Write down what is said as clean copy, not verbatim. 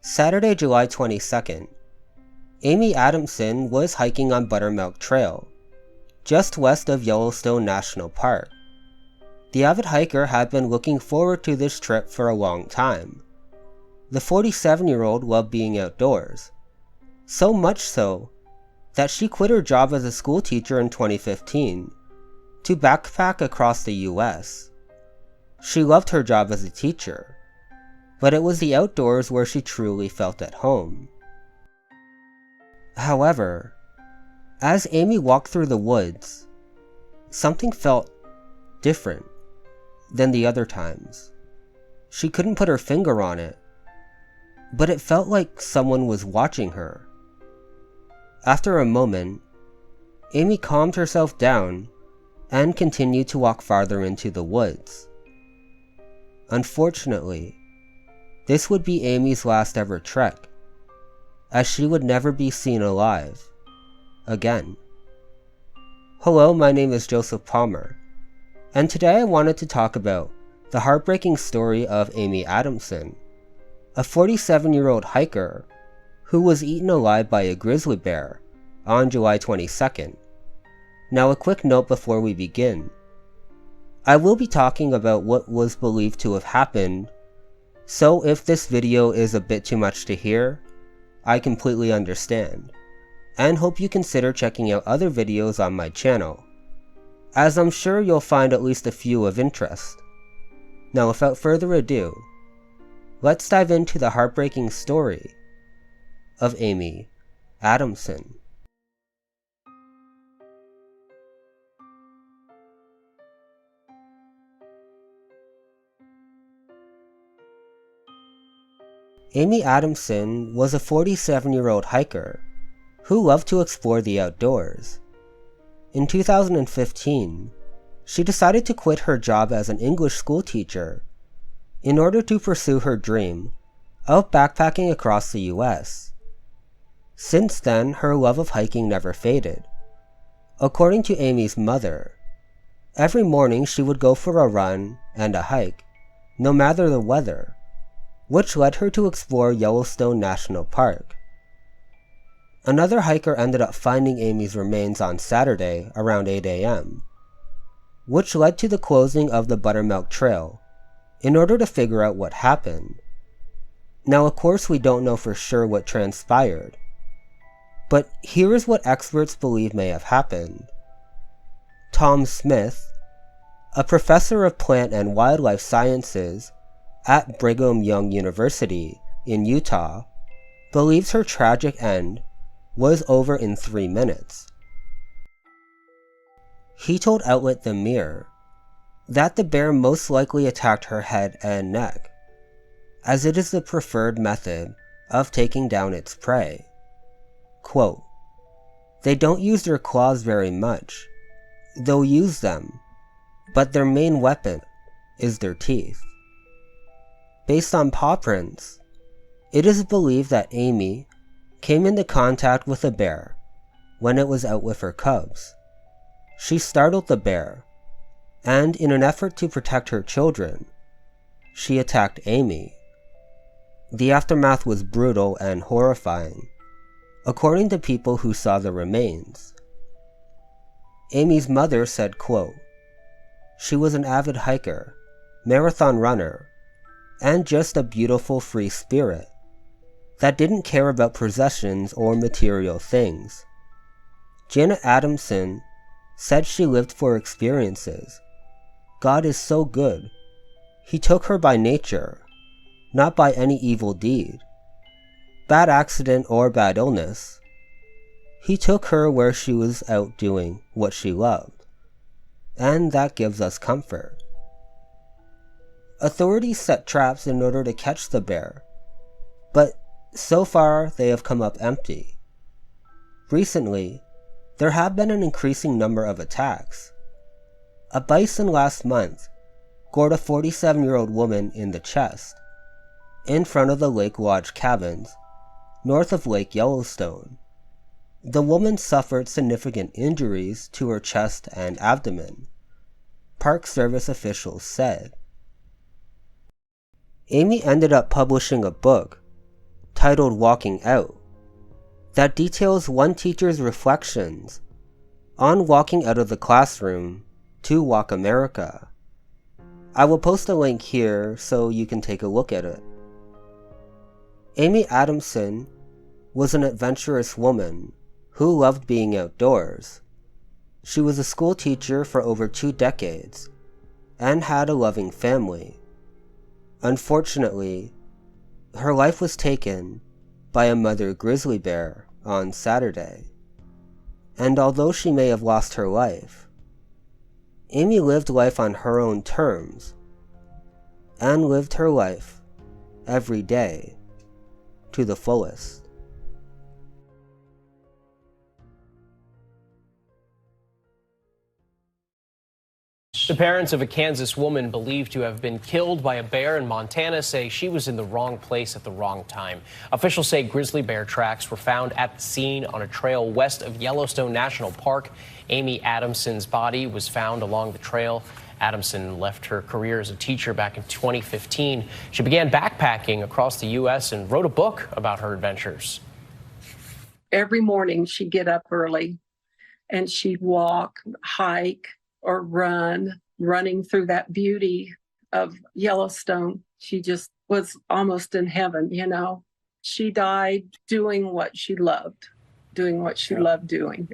Saturday, July 22nd. Amie Adamson was hiking on Buttermilk Trail, just west of Yellowstone National Park. The avid hiker had been looking forward to this trip for a long time. The 47-year-old loved being outdoors, so much so that she quit her job as a school teacher in 2015 to backpack across the US. She loved her job as a teacher, but it was the outdoors where she truly felt at home. However, as Amie walked through the woods, something felt different than the other times. She couldn't put her finger on it, but it felt like someone was watching her. After a moment, Amie calmed herself down and continued to walk farther into the woods. Unfortunately, this would be Amie's last ever trek, as she would never be seen alive again. Hello, my name is Joseph Palmer, and today I wanted to talk about the heartbreaking story of Amie Adamson, a 47-year-old hiker who was eaten alive by a grizzly bear on July 22nd. Now, a quick note before we begin. I will be talking about what was believed to have happened, so if this video is a bit too much to hear, I completely understand, and hope you consider checking out other videos on my channel, as I'm sure you'll find at least a few of interest. Now, without further ado, let's dive into the heartbreaking story of Amie Adamson. Amie Adamson was a 47-year-old hiker who loved to explore the outdoors. In 2015, she decided to quit her job as an English school teacher in order to pursue her dream of backpacking across the US. Since then, her love of hiking never faded. According to Amie's mother, every morning she would go for a run and a hike, no matter the weather, which led her to explore Yellowstone National Park. Another hiker ended up finding Amie's remains on Saturday around 8 a.m., which led to the closing of the Buttermilk Trail in order to figure out what happened. Now, of course, we don't know for sure what transpired, but here is what experts believe may have happened. Tom Smith, a professor of plant and wildlife sciences at Brigham Young University in Utah, believes her tragic end was over in 3 minutes. He told outlet The Mirror that the bear most likely attacked her head and neck, as it is the preferred method of taking down its prey. Quote, "They don't use their claws very much. They'll use them, but their main weapon is their teeth." Based on paw prints, it is believed that Amie came into contact with a bear when it was out with her cubs. She startled the bear, and in an effort to protect her children, she attacked Amie. The aftermath was brutal and horrifying, according to people who saw the remains. Amie's mother said, quote, "She was an avid hiker, marathon runner, and just a beautiful free spirit that didn't care about possessions or material things. Janet Adamson said she lived for experiences. God is so good. He took her by nature, not by any evil deed, bad accident or bad illness. He took her where she was out doing what she loved, and that gives us comfort." Authorities set traps in order to catch the bear, but so far they have come up empty. Recently, there have been an increasing number of attacks. A bison last month gored a 47-year-old woman in the chest in front of the Lake Lodge cabins north of Lake Yellowstone. The woman suffered significant injuries to her chest and abdomen, Park Service officials said. Amie ended up publishing a book titled Walking Out, that details one teacher's reflections on walking out of the classroom to walk America. I will post a link here so you can take a look at it. Amie Adamson was an adventurous woman who loved being outdoors. She was a school teacher for over 2 decades and had a loving family. Unfortunately, her life was taken by a mother grizzly bear on Saturday. And although she may have lost her life, Amie lived life on her own terms and lived her life every day to the fullest. The parents of a Kansas woman believed to have been killed by a bear in Montana say she was in the wrong place at the wrong time. Officials say grizzly bear tracks were found at the scene on a trail west of Yellowstone National Park. Amie Adamson's body was found along the trail. Adamson left her career as a teacher back in 2015. She began backpacking across the U.S. and wrote a book about her adventures. Every morning she'd get up early and she'd walk, hike, or running through that beauty of Yellowstone. She just was almost in heaven, you know. She died doing what she loved doing.